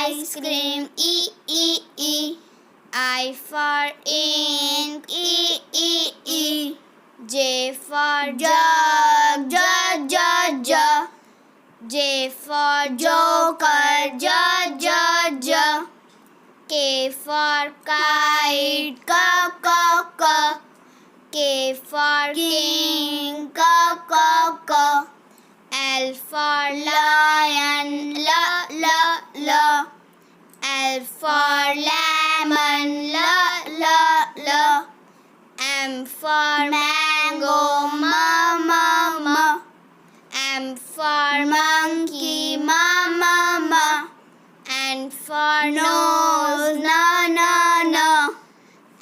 ice cream, E, E, E. I for ink, E, E, E. J for jug, J, J, J. J for joker, J, J, J. K for kite, K, K, K. K for king, K, K, K. L for lion, L, L, L. L for lemon, L, L, L. M for mango, M, M, M. M for monkey, M, M, M. N for nose, N, N, N.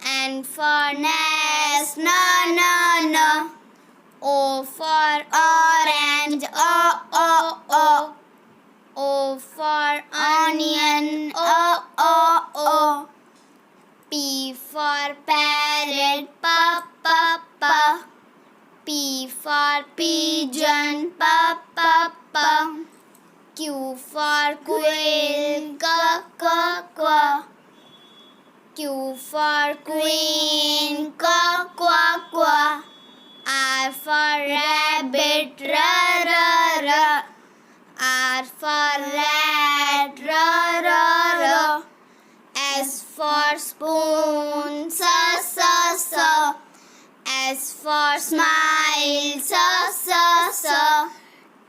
N for nest, N, N, N. O for orange, O, O, O. O for onion, O, O, O. P for parrot, P, P, P. P for pigeon, P, P, P. Q for quill, Q, Q, Q. Q for queen, Q, Q, Q. R for rabbit, R, R, R. R for rat, R, R, R. S for spoon, S, S, S. S for smile, S, S, S.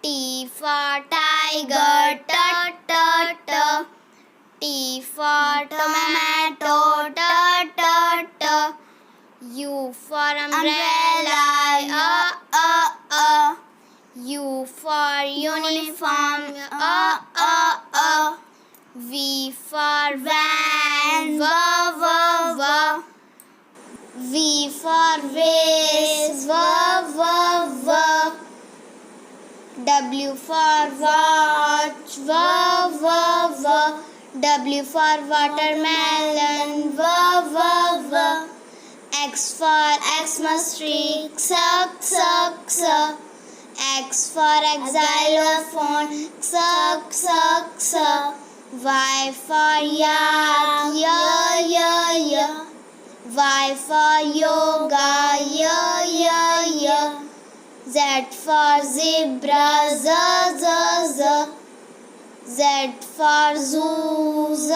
T for tiger, T, T, T. T for tomato, T, T, T. U for umbrella, U for uniform, V for van, V, V, V. V for vase, V, V, V. W for watch, V, V, V. W for watermelon, V, V, V. X for Xmas tree, X, X, X. X for xylophone, X, X, X. Y for yak, Y, Y, Y. Y for yoga, Y, Y, Y. Z for zebra, Z, Z, Z. Z for zoo, Z,